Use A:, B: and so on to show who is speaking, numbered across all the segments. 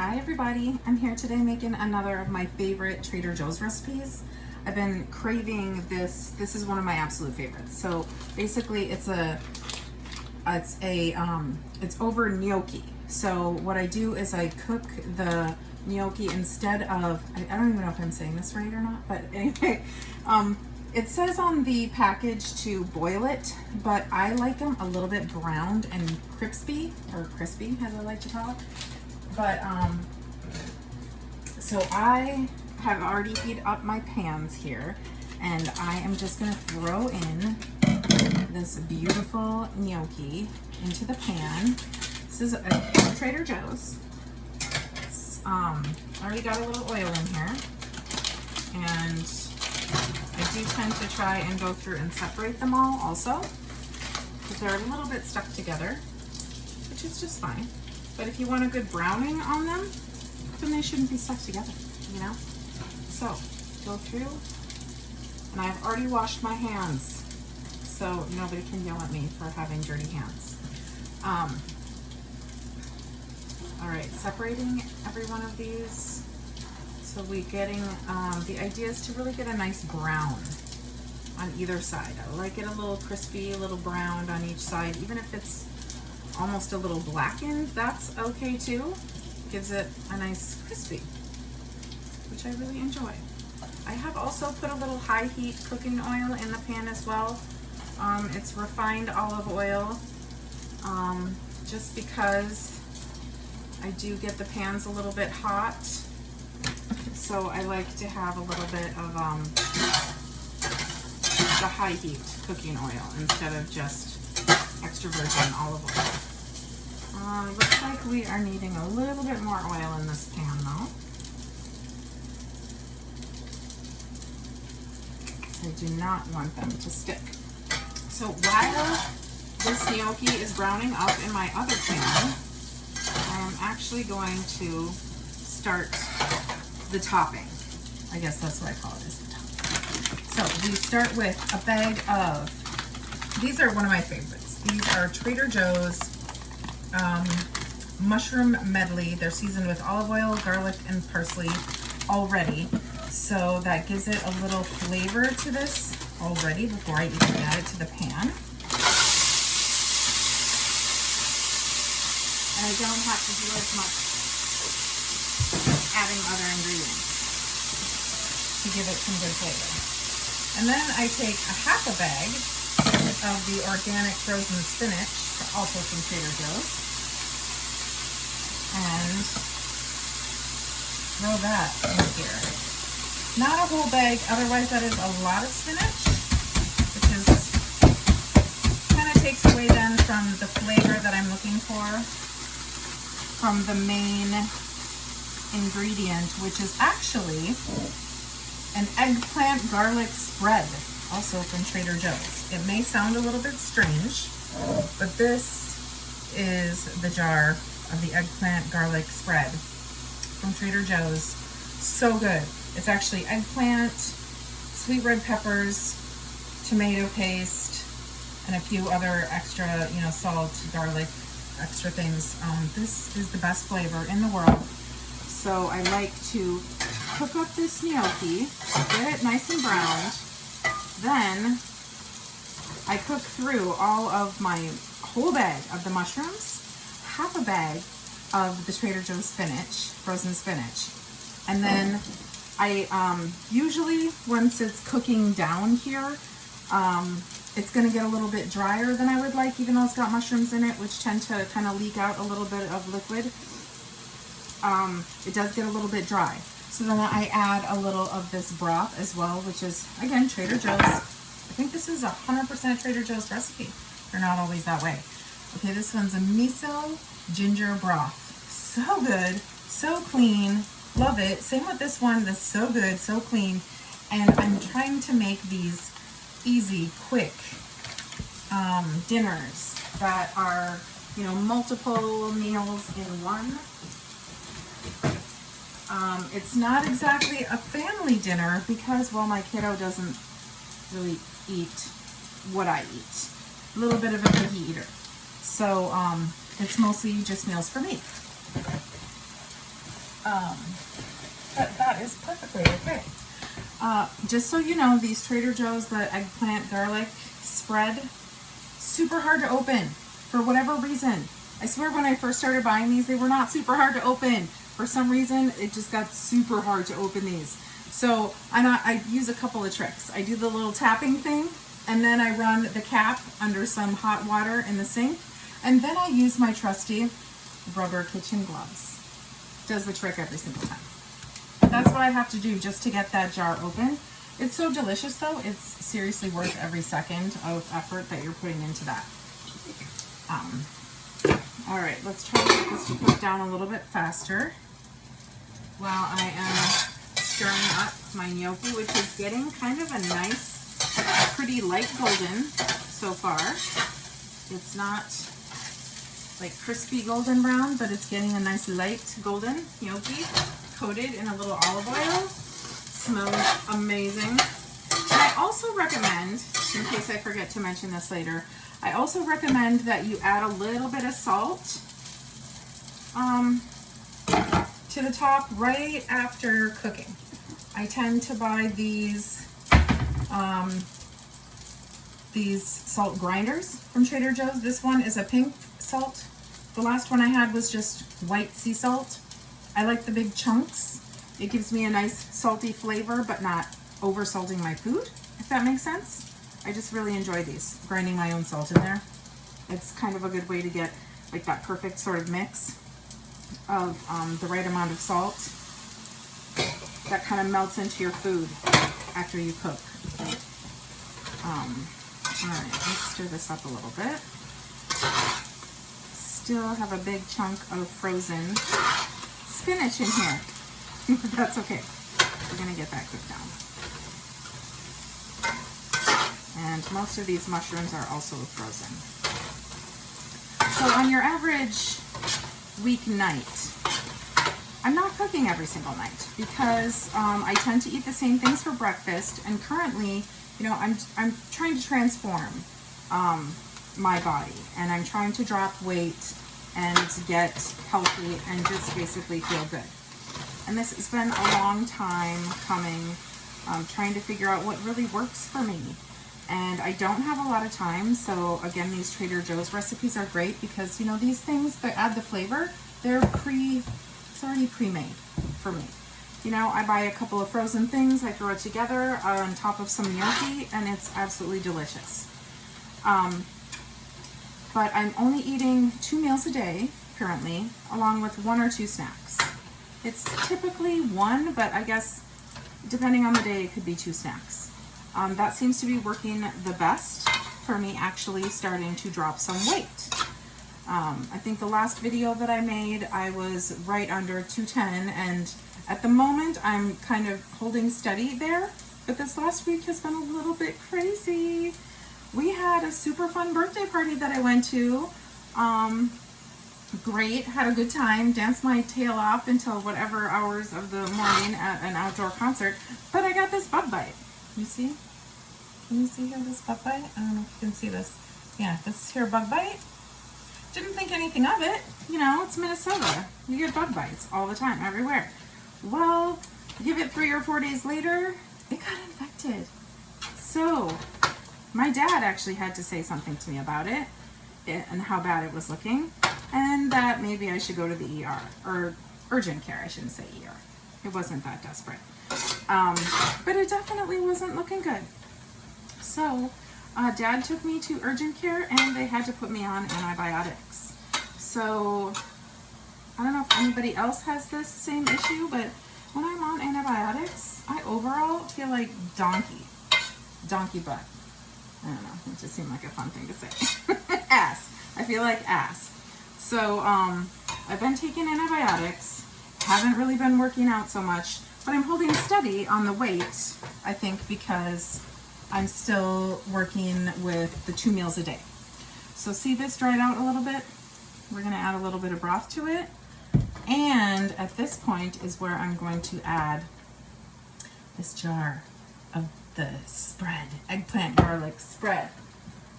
A: Hi everybody, I'm here today making another of my favorite Trader Joe's recipes. I've been craving this. This is one of my absolute favorites. So basically it's over gnocchi. So what I do is I cook the gnocchi instead of, I don't even know if I'm saying this right or not, but anyway, it says on the package to boil it, but I like them a little bit browned and crispy, or crispy as I like to call it. But so I have already heated up my pans here, and I am just going to throw in this beautiful gnocchi into the pan. This is a Trader Joe's. It's already got a little oil in here, and I do tend to try and go through and separate them all also, because they're a little bit stuck together, which is just fine. But if you want a good browning on them, then they shouldn't be stuck together, you know? So, go through, and I've already washed my hands, so nobody can yell at me for having dirty hands. All right, separating every one of these. So we're getting, the idea is to really get a nice brown on either side. I like it a little crispy, a little browned on each side, even if it's almost a little blackened, that's okay too. Gives it a nice crispy, which I really enjoy. I have also put a little high heat cooking oil in the pan as well. It's refined olive oil, just because I do get the pans a little bit hot. So I like to have a little bit of the high heat cooking oil instead of just extra virgin olive oil. Looks like we are needing a little bit more oil in this pan though. I do not want them to stick. So while this gnocchi is browning up in my other pan, I am actually going to start the topping. I guess that's what I call it, is the topping. So we start with a bag of, these are one of my favorites. These are Trader Joe's mushroom medley. They're seasoned with olive oil, garlic, and parsley already. So that gives it a little flavor to this already before I even add it to the pan. And I don't have to do as much adding other ingredients to give it some good flavor. And then I take a half a bag of the organic frozen spinach, also from Trader Joe's, and throw that in here. Not a whole bag, otherwise that is a lot of spinach, which is kind of takes away then from the flavor that I'm looking for from the main ingredient, which is actually an eggplant garlic spread, also from Trader Joe's. It may sound a little bit strange, but this is the jar of the eggplant garlic spread from Trader Joe's. So good. It's actually eggplant, sweet red peppers, tomato paste, and a few other extra, salt, garlic, extra things. This is the best flavor in the world. So I like to cook up this gnocchi, get it nice and browned. Then I cook through all of my whole bag of the mushrooms, half a bag of the Trader Joe's spinach, frozen spinach. And then I usually, once it's cooking down here, it's going to get a little bit drier than I would like, even though it's got mushrooms in it, which tend to kind of leak out a little bit of liquid. It does get a little bit dry. So then I add a little of this broth as well, which is, again, Trader Joe's. I think this is 100% Trader Joe's recipe. They're not always that way. Okay, this one's a miso ginger broth. So good, so clean, love it. Same with this one, that's so good, so clean. And I'm trying to make these easy, quick dinners that are, multiple meals in one. It's not exactly a family dinner because, well, my kiddo doesn't really eat what I eat. A little bit of a picky eater. So it's mostly just meals for me. But that is perfectly okay. Just so you know, these Trader Joe's, the eggplant garlic spread, super hard to open for whatever reason. I swear when I first started buying these, they were not super hard to open. For some reason, it just got super hard to open these. So I use a couple of tricks. I do the little tapping thing, and then I run the cap under some hot water in the sink, and then I use my trusty rubber kitchen gloves. Does the trick every single time. That's what I have to do just to get that jar open. It's so delicious though, it's seriously worth every second of effort that you're putting into that. All right, let's try to get this to cook down a little bit faster while I am stirring up my gnocchi, which is getting kind of a nice, pretty light golden so far. It's not like crispy golden brown, but it's getting a nice light golden gnocchi, coated in a little olive oil. Smells amazing. And I also recommend, in case I forget to mention this later, I also recommend that you add a little bit of salt to the top right after cooking. I tend to buy these salt grinders from Trader Joe's. This one is a pink salt. The last one I had was just white sea salt. I like the big chunks. It gives me a nice salty flavor, but not over salting my food, if that makes sense. I just really enjoy these, grinding my own salt in there. It's kind of a good way to get like that perfect sort of mix of the right amount of salt that kind of melts into your food after you cook. All right, let's stir this up a little bit. Still have a big chunk of frozen spinach in here. That's okay. We're gonna get that cooked down. And most of these mushrooms are also frozen. So on your average weeknight, I'm not cooking every single night because I tend to eat the same things for breakfast, and currently, you know, I'm trying to transform my body, and I'm trying to drop weight and get healthy and just basically feel good. And this has been a long time coming, trying to figure out what really works for me. And I don't have a lot of time, so again, these Trader Joe's recipes are great because, you know, these things that add the flavor, it's already pre-made for me. You know, I buy a couple of frozen things, I throw it together on top of some gnocchi, and it's absolutely delicious. But I'm only eating 2 meals a day currently, along with 1 or 2 snacks. It's typically 1, but I guess depending on the day, it could be 2 snacks. That seems to be working the best for me actually starting to drop some weight. I think the last video that I made, I was right under 210, and at the moment I'm kind of holding steady there, but this last week has been a little bit crazy. We had a super fun birthday party that I went to. Great, had a good time, danced my tail off until whatever hours of the morning at an outdoor concert, but I got this bug bite. You see? Can you see here this bug bite? I don't know if you can see this. Yeah, this here bug bite. Didn't think anything of it. You know, it's Minnesota. You get bug bites all the time, everywhere. Well, give it 3 or 4 days later, it got infected. So, my dad actually had to say something to me about it and how bad it was looking, and that maybe I should go to the ER, or urgent care, I shouldn't say ER. It wasn't that desperate. But it definitely wasn't looking good. So, Dad took me to urgent care and they had to put me on antibiotics. So, I don't know if anybody else has this same issue, but when I'm on antibiotics, I overall feel like donkey butt. I don't know, it just seemed like a fun thing to say. Ass. I feel like ass. So, I've been taking antibiotics, haven't really been working out so much, but I'm holding steady on the weight, I think, because I'm still working with the 2 meals a day. So see this dried out a little bit? We're gonna add a little bit of broth to it. And at this point is where I'm going to add this jar of the spread, eggplant garlic spread.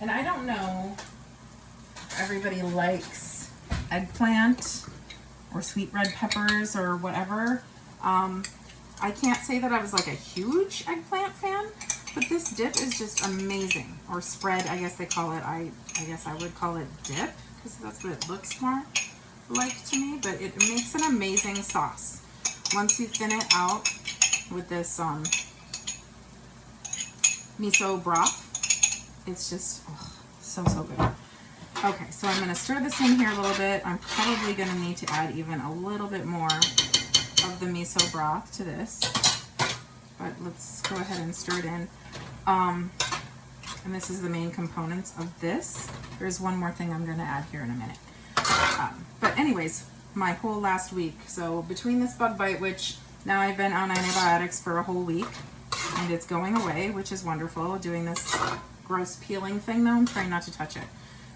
A: And I don't know if everybody likes eggplant or sweet red peppers or whatever. I can't say that I was like a huge eggplant fan, but this dip is just amazing. Or spread, I guess they call it. I guess I would call it dip, because that's what it looks more like to me, but it makes an amazing sauce. Once you thin it out with this miso broth, it's just so good. Okay, so I'm going to stir this in here a little bit. I'm probably going to need to add even a little bit more of the miso broth to this, but let's go ahead and stir it in. And this is the main components of this. There's one more thing I'm going to add here in a minute. But anyways, my whole last week, so between this bug bite, which now I've been on antibiotics for a whole week, and it's going away, which is wonderful. Doing this gross peeling thing though, I'm trying not to touch it.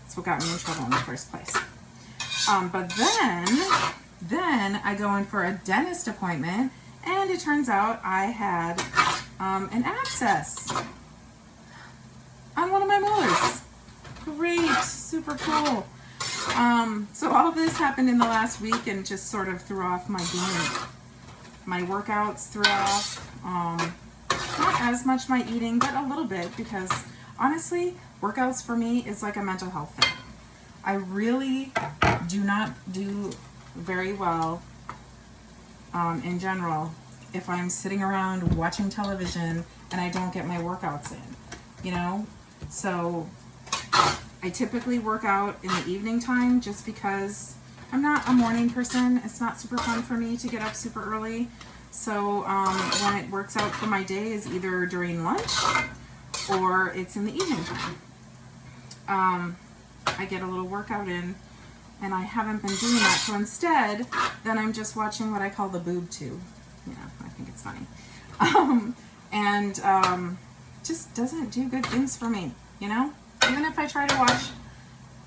A: That's what got me in trouble in the first place. But then I go in for a dentist appointment, and it turns out I had an abscess on one of my molars. Great, super cool. So all of this happened in the last week and just sort of threw off my game. My workouts threw off, not as much my eating, but a little bit, because honestly, workouts for me is like a mental health thing. I really do not do very well in general if I'm sitting around watching television and I don't get my workouts in, you know? So I typically work out in the evening time just because I'm not a morning person. It's not super fun for me to get up super early. So when it works out for my day is either during lunch or it's in the evening time. I get a little workout in, and I haven't been doing that. So instead, then I'm just watching what I call the boob tube. You know, I think it's funny. Just doesn't do good things for me, you know? Even if I try to watch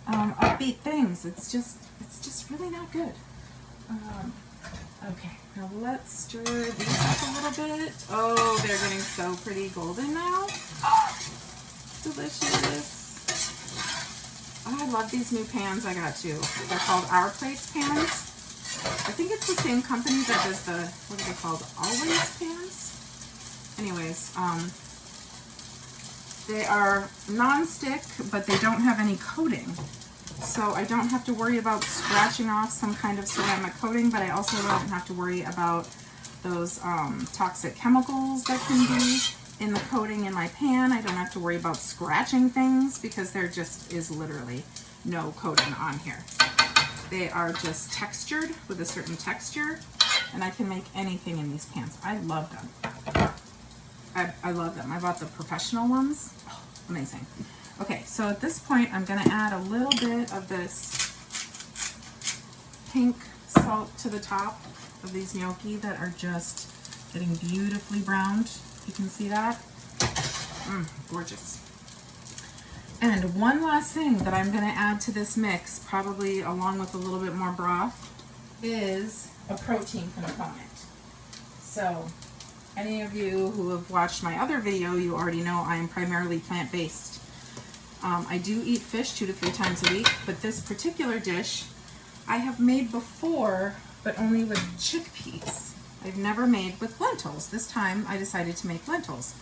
A: upbeat things, it's just really not good. Okay, now let's stir these up a little bit. Oh, they're getting so pretty golden now. Delicious. Oh, I love these new pans I got too. They're called Our Place pans. I think it's the same company that does the, what are they called? Always pans? Anyways, they are non-stick, but they don't have any coating. So I don't have to worry about scratching off some kind of ceramic coating, but I also don't have to worry about those toxic chemicals that can be in the coating in my pan. I don't have to worry about scratching things because there just is literally no coating on here. They are just textured with a certain texture, and I can make anything in these pans. I love them. I love them. I bought the professional ones. Oh, amazing. Okay, so at this point, I'm going to add a little bit of this pink salt to the top of these gnocchi that are just getting beautifully browned. You can see that? Gorgeous. And one last thing that I'm going to add to this mix, probably along with a little bit more broth, is a protein component. So, any of you who have watched my other video, you already know I am primarily plant-based. I do eat fish 2 to 3 times a week, but this particular dish I have made before, but only with chickpeas. I've never made with lentils. This time I decided to make lentils.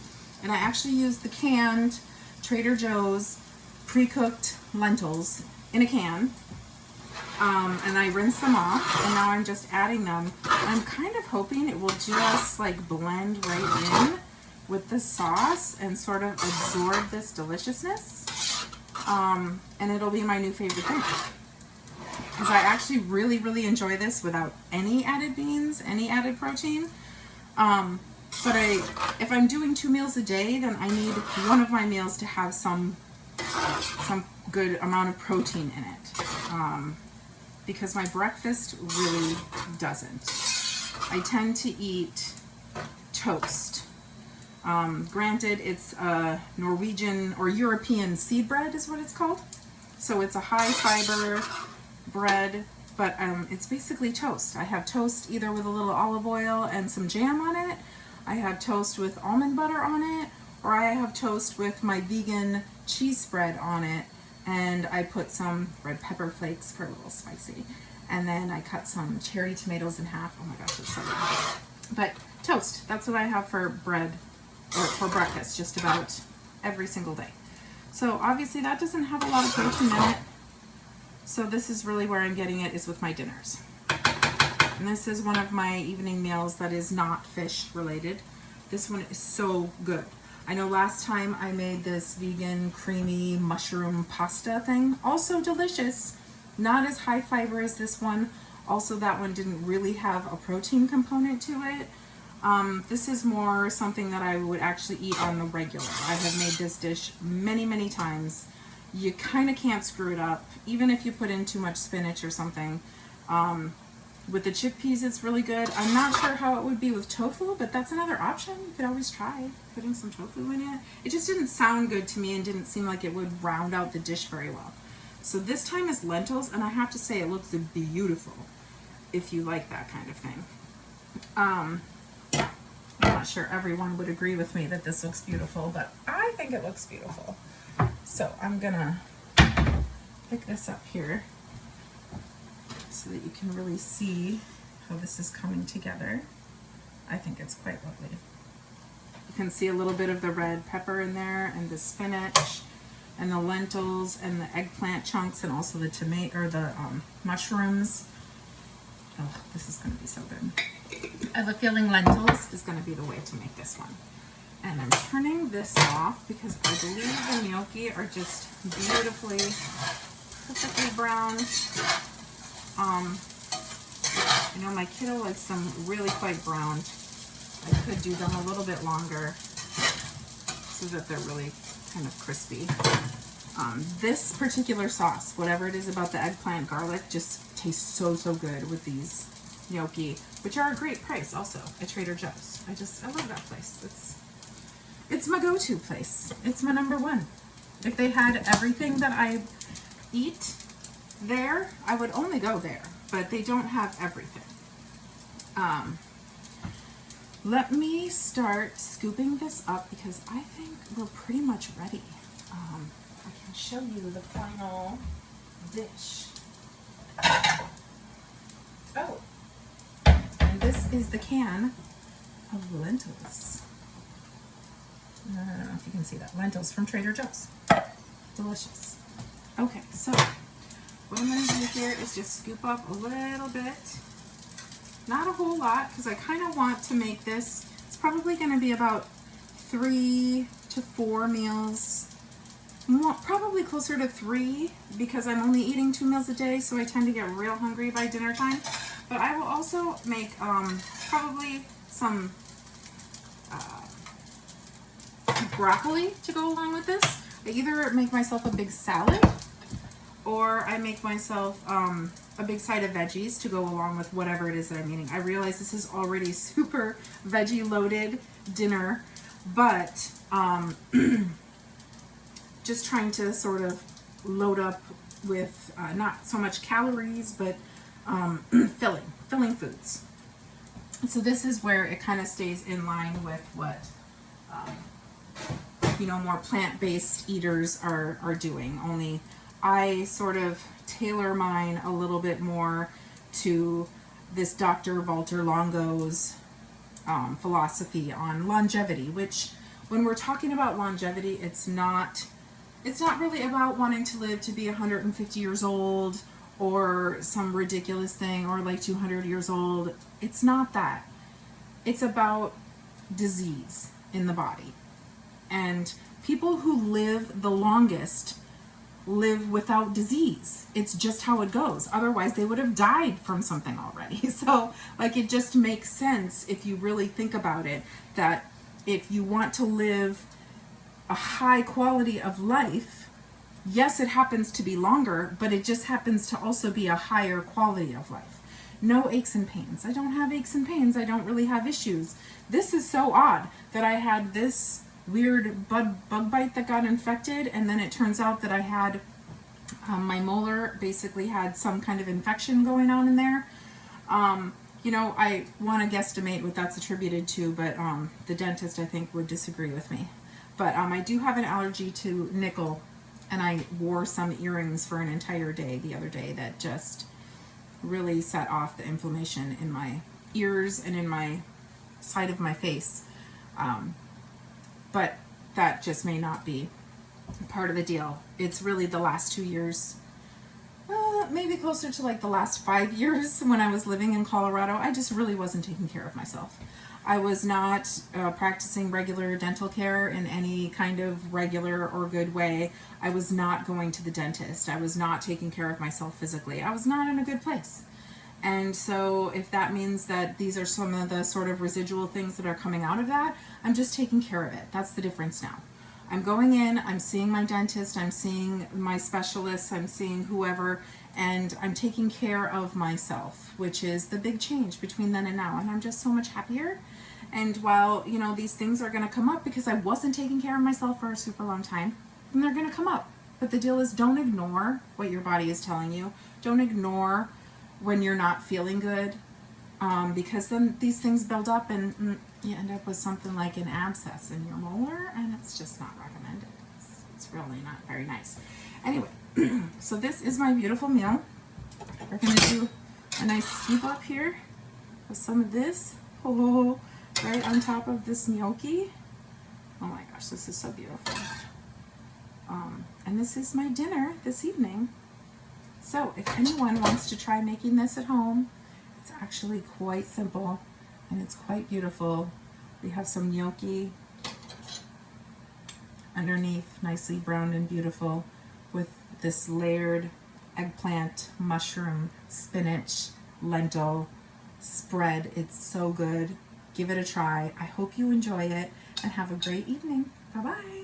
A: And I actually used the canned Trader Joe's pre-cooked lentils in a can. And I rinsed them off, and now I'm just adding them. I'm kind of hoping it will just like blend right in with the sauce and sort of absorb this deliciousness. And it'll be my new favorite thing. Because I actually really, really enjoy this without any added beans, any added protein. But if I'm doing 2 meals a day, then I need one of my meals to have some good amount of protein in it. Because my breakfast really doesn't. I tend to eat toast. Granted, it's a Norwegian or European seed bread is what it's called. So it's a high fiber bread, but it's basically toast. I have toast either with a little olive oil and some jam on it. I have toast with almond butter on it, or I have toast with my vegan cheese spread on it, and I put some red pepper flakes for a little spicy. And then I cut some cherry tomatoes in half. Oh my gosh, it's so good. But toast, that's what I have for bread, or for breakfast, just about every single day. So obviously that doesn't have a lot of protein in it. So this is really where I'm getting it, is with my dinners. And this is one of my evening meals that is not fish related. This one is so good. I know last time I made this vegan creamy mushroom pasta thing, also delicious. Not as high fiber as this one. Also, that one didn't really have a protein component to it. This is more something that I would actually eat on the regular. I have made this dish many, many times. You kind of can't screw it up, even if you put in too much spinach or something. With the chickpeas, it's really good. I'm not sure how it would be with tofu, but that's another option. You could always try putting some tofu in it. It just didn't sound good to me and didn't seem like it would round out the dish very well. So this time is lentils, and I have to say it looks beautiful if you like that kind of thing. I'm not sure everyone would agree with me that this looks beautiful, but I think it looks beautiful. So I'm gonna pick this up here so that you can really see how this is coming together. I think it's quite lovely. You can see a little bit of the red pepper in there, and the spinach, and the lentils, and the eggplant chunks, and also the tomato, or the mushrooms. Oh, this is gonna be so good. I have a feeling lentils is gonna be the way to make this one. And I'm turning this off because I believe the gnocchi are just beautifully, perfectly browned. You know, my kiddo likes them really quite browned. I could do them a little bit longer so that they're really kind of crispy. This particular sauce, whatever it is about the eggplant garlic, just tastes so, so good with these gnocchi, which are a great price also at Trader Joe's. I love that place. It's my go-to place. It's my number one. If they had everything that I eat there, I would only go there, but they don't have everything. Let me start scooping this up because I think we're pretty much ready. I can show you the final dish. Oh, and this is the can of lentils. I don't know if you can see that. Lentils from Trader Joe's. Delicious. Okay, so what I'm going to do here is just scoop up a little bit. Not a whole lot, because I kind of want to make this. It's probably going to be about 3 to 4 meals. Probably closer to 3, because I'm only eating 2 meals a day, so I tend to get real hungry by dinner time. But I will also make probably some broccoli to go along with this. I either make myself a big salad, or I make myself a big side of veggies to go along with whatever it is that I'm eating. I realize this is already super veggie loaded dinner, but just trying to sort of load up with not so much calories, but filling foods. So this is where it kind of stays in line with what you know, more plant-based eaters are doing. Only I sort of tailor mine a little bit more to this Dr. Walter Longo's philosophy on longevity, which when we're talking about longevity, it's not really about wanting to live to be 150 years old or some ridiculous thing, or like 200 years old. It's not that. It's about disease in the body. And people who live the longest live without disease. It's just how it goes. Otherwise, they would have died from something already. So, like, it just makes sense if you really think about it, that if you want to live a high quality of life, yes, it happens to be longer, but it just happens to also be a higher quality of life. No aches and pains. I don't have aches and pains. I don't really have issues. This is so odd that I had this weird bug bite that got infected, and then it turns out that I had my molar basically had some kind of infection going on in there. You know, I want to guesstimate what that's attributed to, but the dentist, I think, would disagree with me. But I do have an allergy to nickel, and I wore some earrings for an entire day the other day that just really set off the inflammation in my ears and in my side of my face. But that just may not be part of the deal. It's really the last 2 years, maybe closer to like the last 5 years when I was living in Colorado. I just really wasn't taking care of myself. I was not practicing regular dental care in any kind of regular or good way. I was not going to the dentist. I was not taking care of myself physically. I was not in a good place. And so if that means that these are some of the sort of residual things that are coming out of that, I'm just taking care of it. That's the difference now. I'm going in, I'm seeing my dentist, I'm seeing my specialists, I'm seeing whoever, and I'm taking care of myself, which is the big change between then and now. And I'm just so much happier. And while, you know, these things are going to come up because I wasn't taking care of myself for a super long time, and they're going to come up. But the deal is, don't ignore what your body is telling you. Don't ignore when you're not feeling good, because then these things build up and you end up with something like an abscess in your molar, and it's just not recommended. It's really not very nice. Anyway, so this is my beautiful meal. We're going to do a nice scoop up here with some of this, right on top of this gnocchi. Oh my gosh, this is so beautiful. And this is my dinner this evening. So if anyone wants to try making this at home, it's actually quite simple and it's quite beautiful. We have some gnocchi underneath, nicely browned and beautiful, with this layered eggplant, mushroom, spinach, lentil spread. It's so good. Give it a try. I hope you enjoy it and have a great evening. Bye-bye.